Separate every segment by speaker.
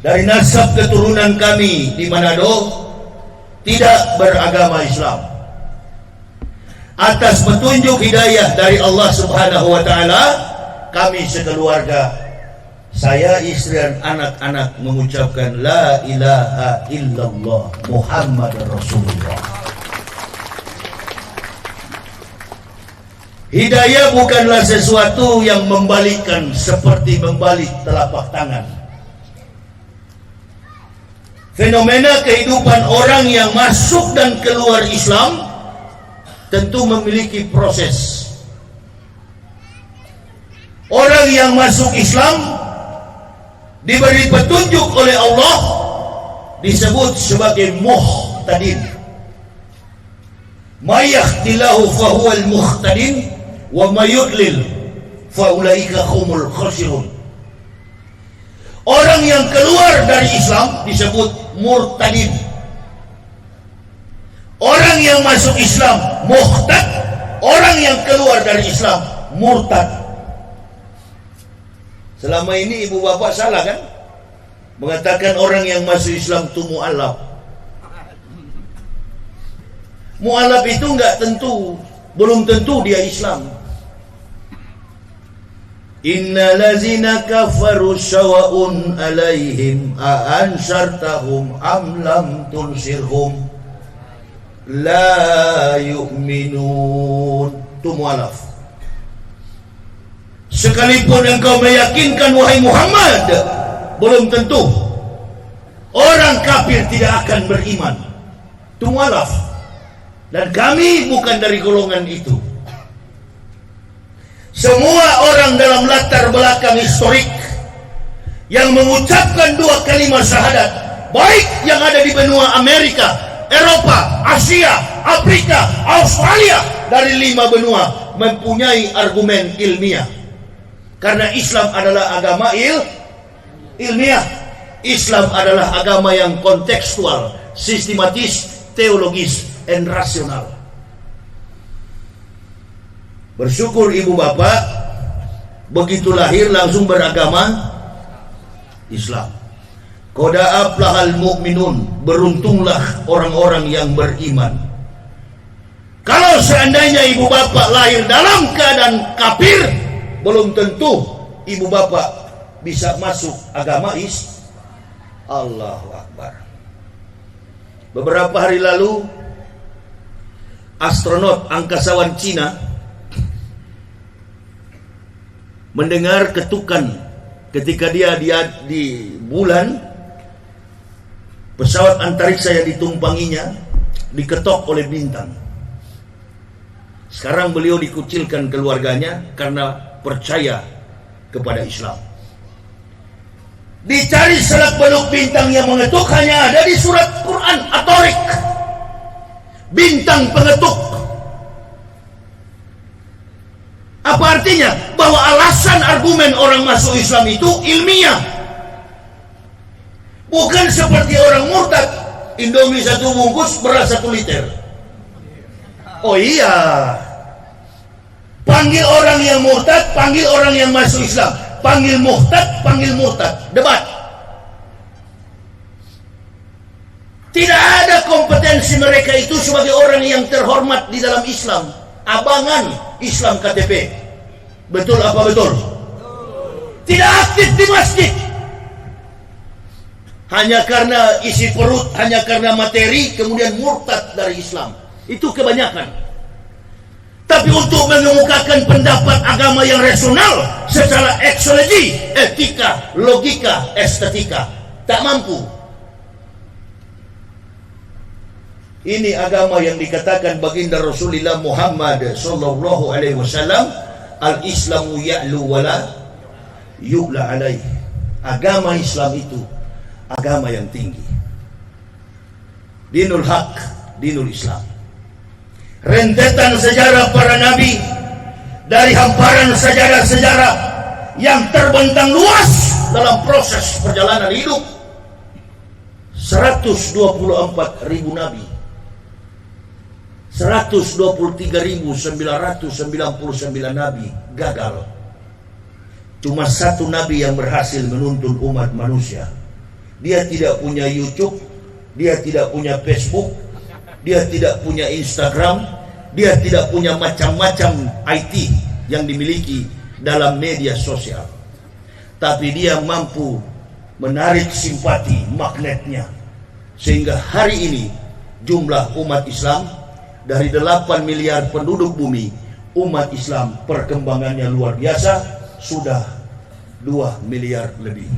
Speaker 1: dari nasab keturunan kami di Manado tidak beragama Islam. Atas petunjuk hidayah dari Allah Subhanahu wa taala, kami sekeluarga, saya, istri dan anak-anak mengucapkan la ilaha illallah Muhammad Rasulullah. Hidayah bukanlah sesuatu yang membalikkan seperti membalik telapak tangan. Fenomena kehidupan orang yang masuk dan keluar Islam tentu memiliki proses. Orang yang masuk Islam diberi petunjuk oleh Allah disebut sebagai muhtadin. Mayahtilahu fahuwal muhtadin wa mayudlil faulaika humul khasirun. Orang yang keluar dari Islam disebut murtadin. Orang yang masuk Islam muhtad, orang yang keluar dari Islam murtad. Selama ini ibu bapak salah kan? Mengatakan orang yang masuk Islam itu mu'alaf. Mu'alaf itu belum tentu dia Islam. Innal ladzina kafaru sawa'un 'alaihim a ansartahum am lam tunsirhum la yu'minun. Itu mu'alaf. Sekalipun engkau meyakinkan wahai Muhammad, belum tentu orang kafir tidak akan beriman. Itu mu'alaf. Dan kami bukan dari golongan itu. Semua orang dalam latar belakang historik yang mengucapkan dua kalimat syahadat, baik yang ada di benua Amerika, Eropa, Asia, Afrika, Australia, dari 5 benua, mempunyai argumen ilmiah. Karena Islam adalah agama ilmiah. Islam adalah agama yang kontekstual, sistematis, teologis, dan rasional. Bersyukur ibu bapak, begitu lahir langsung beragama Islam. Qad aflahal mu'minun, beruntunglah orang-orang yang beriman. Kalau seandainya ibu bapak lahir dalam keadaan kafir, belum tentu ibu bapak bisa masuk agama Allahu Akbar. Beberapa hari lalu, astronot angkasawan Cina mendengar ketukan ketika dia di bulan. Pesawat antariksa yang ditumpanginya diketok oleh bintang. Sekarang beliau dikucilkan keluarganya karena percaya kepada Islam. Dicari selak beluk bintang yang mengetuk, hanya ada di surat Quran At-Tariq. Bintang pengetuk. Apa artinya? Bahwa alasan argumen orang masuk Islam itu ilmiah. Bukan seperti orang murtad, Indomie 1 bungkus, beras 1 liter. Oh iya, panggil orang yang murtad, panggil orang yang masuk Islam. Panggil muhtad, panggil murtad. Debat. Tidak ada kompetensi mereka itu sebagai orang yang terhormat di dalam Islam. Abangan Islam KTP. Betul apa betul? Tidak aktif di masjid. Hanya karena isi perut, hanya karena materi, kemudian murtad dari Islam. Itu kebanyakan. Tapi untuk mengemukakan pendapat agama yang rasional secara eksologi, etika, logika, estetika, tak mampu. Ini agama yang dikatakan baginda Rasulullah Muhammad sallallahu alaihi wasallam, al-Islamu ya'lu wala yu'la alaih. Agama Islam itu agama yang tinggi. Dinul Haq, dinul Islam. Rentetan sejarah para nabi, dari hamparan sejarah-sejarah yang terbentang luas dalam proses perjalanan hidup. 124.000 nabi, 123.999 nabi gagal. Cuma 1 nabi yang berhasil menuntun umat manusia, Dia tidak punya YouTube, dia tidak punya Facebook, dia tidak punya Instagram, dia tidak punya macam-macam IT yang dimiliki dalam media sosial. Tapi dia mampu menarik simpati magnetnya, sehingga hari ini jumlah umat Islam dari 8 miliar penduduk bumi, umat Islam perkembangannya luar biasa, sudah 2 miliar lebih.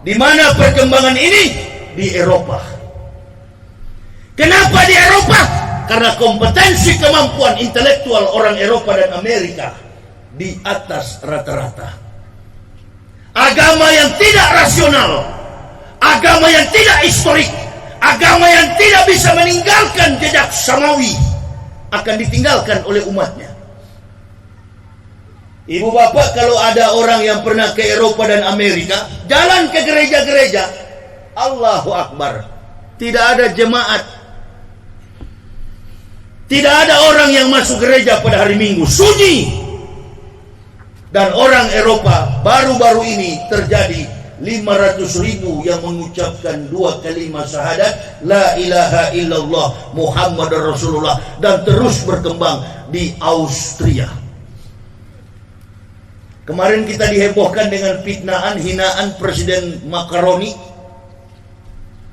Speaker 1: Di mana perkembangan ini? Di Eropa. Kenapa di Eropa? Karena kompetensi kemampuan intelektual orang Eropa dan Amerika di atas rata-rata. Agama yang tidak rasional, agama yang tidak historik, agama yang tidak bisa meninggalkan jejak samawi akan ditinggalkan oleh umatnya. Ibu bapak, kalau ada orang yang pernah ke Eropa dan Amerika, jalan ke gereja-gereja, Allahu Akbar, tidak ada jemaat, tidak ada orang yang masuk gereja pada hari Minggu, sunyi. Dan orang Eropa baru-baru ini terjadi 500.000 yang mengucapkan 2 kalimat syahadat la ilaha illallah Muhammad Rasulullah, dan terus berkembang di Austria. Kemarin kita dihebohkan dengan fitnaan, hinaan Presiden Macaroni,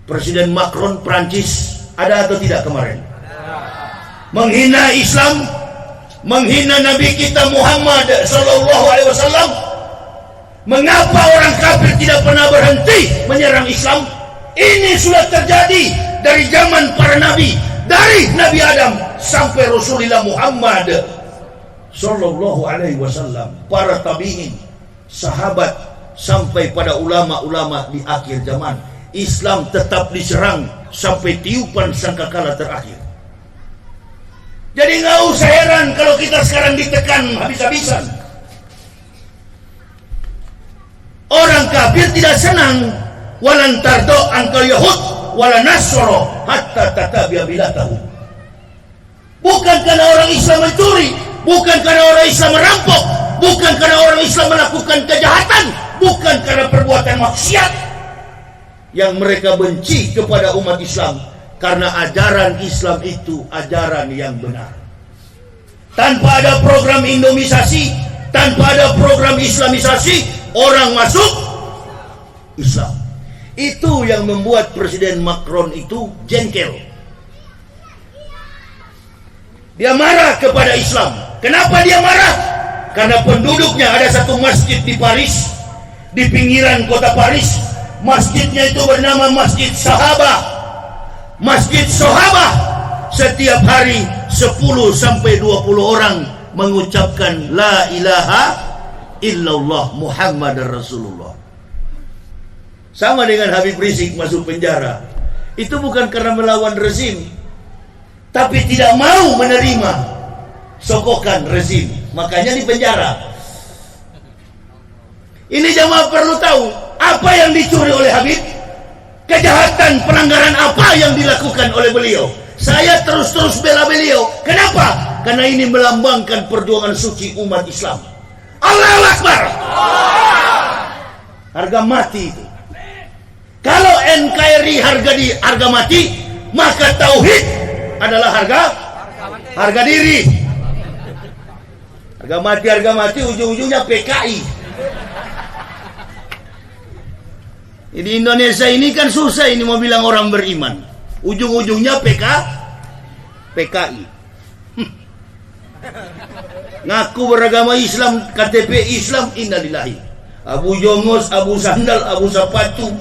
Speaker 1: Presiden Macron Prancis. Ada atau tidak kemarin? Menghina Islam, menghina Nabi kita Muhammad Sallallahu Alaihi Wasallam. Mengapa orang kafir tidak pernah berhenti menyerang Islam? Ini sudah terjadi dari zaman para nabi, dari Nabi Adam sampai Rasulullah Muhammad Sallallahu Alaihi Wasallam, para tabi'in, sahabat, sampai pada ulama-ulama di akhir zaman. Islam tetap diserang sampai tiupan sangkakala terakhir. Jadi nggak usah heran kalau kita sekarang ditekan habis-habisan. Orang kafir tidak senang. Walan tardo angkal Yahud wala nasoro hatta tatabi'a milatahu. Bukan karena orang Islam mencuri, bukan karena orang Islam merampok, bukan karena orang Islam melakukan kejahatan, bukan karena perbuatan maksiat yang mereka benci kepada umat Islam, karena ajaran Islam itu ajaran yang benar. Tanpa ada program Indomisasi, tanpa ada program Islamisasi, orang masuk Islam. Itu yang membuat Presiden Macron itu jengkel. Dia marah kepada Islam. Kenapa dia marah? Karena penduduknya, ada satu masjid di Paris, di pinggiran kota Paris. Masjidnya itu bernama Masjid Sahabah. Masjid Sahabah, setiap hari 10 sampai 20 orang mengucapkan la ilaha illallah Muhammad Rasulullah. Sama dengan Habib Rizik masuk penjara. Itu bukan karena melawan rezim, tapi tidak mau menerima sokokan rezim, makanya di penjara. Ini jamaah perlu tahu apa yang dicuri oleh Habib, kejahatan pelanggaran apa yang dilakukan oleh beliau. Saya terus-terus bela beliau. Kenapa? Karena ini melambangkan perjuangan suci umat Islam. Allahu Akbar. Harga mati itu. Kalau NKRI harga mati, maka tauhid adalah harga diri. Harga mati ujung-ujungnya PKI. Di Indonesia ini kan susah ini mau bilang orang beriman. Ujung-ujungnya PKI. Ngaku beragama Islam, KTP Islam, innalillahi. Abu Jongos, Abu Sandal, Abu Sapatu.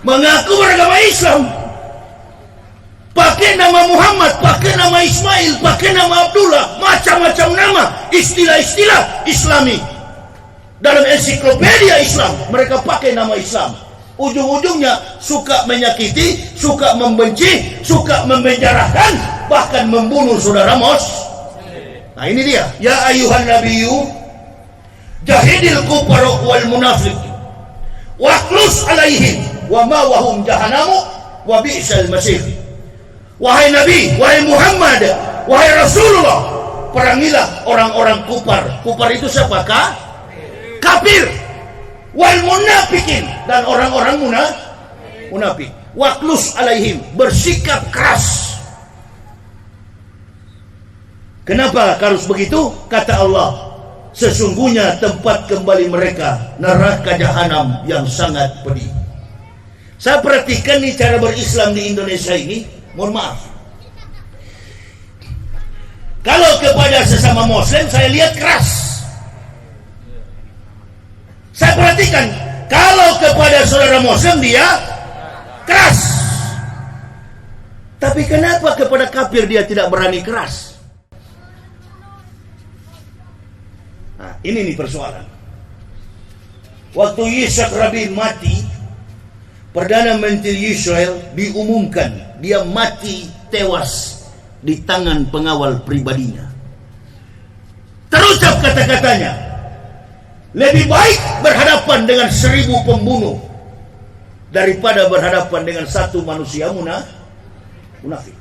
Speaker 1: Mengaku beragama Islam, pakai nama Muhammad, pakai nama Ismail, pakai nama Abdullah, macam-macam nama, istilah-istilah Islami. Dalam ensiklopedia Islam mereka pakai nama Islam. Ujung-ujungnya suka menyakiti, suka membenci, suka memenjarakan, bahkan membunuh saudara Nah ini dia. Ya ayuhan nabiyyu jahidil kufara wal munafiqin waqlus alaihim wa ma wahum jahannamu wa bi'sal masir. Wahai Nabi, wahai Muhammad, wahai Rasulullah, perangilah orang-orang kufar. Kufar itu siapa? Kafir. wal munafikin, dan orang-orang munafik. Waklus alaihim, bersikap keras. Kenapa harus begitu? Kata Allah, sesungguhnya tempat kembali mereka neraka jahanam yang sangat pedih. Saya perhatikan nih cara berislam di Indonesia ini, mohon maaf. Kalau kepada sesama Muslim saya lihat keras. Saya perhatikan, kalau kepada saudara Muslim dia keras. Tapi kenapa kepada kafir dia tidak berani keras? Nah, ini nih persoalan. Waktu Yitzhak Rabin mati, Perdana Menteri Israel diumumkan dia mati tewas di tangan pengawal pribadinya. Terucap kata-katanya, lebih baik berhadapan dengan 1000 pembunuh daripada berhadapan dengan satu manusia munafik.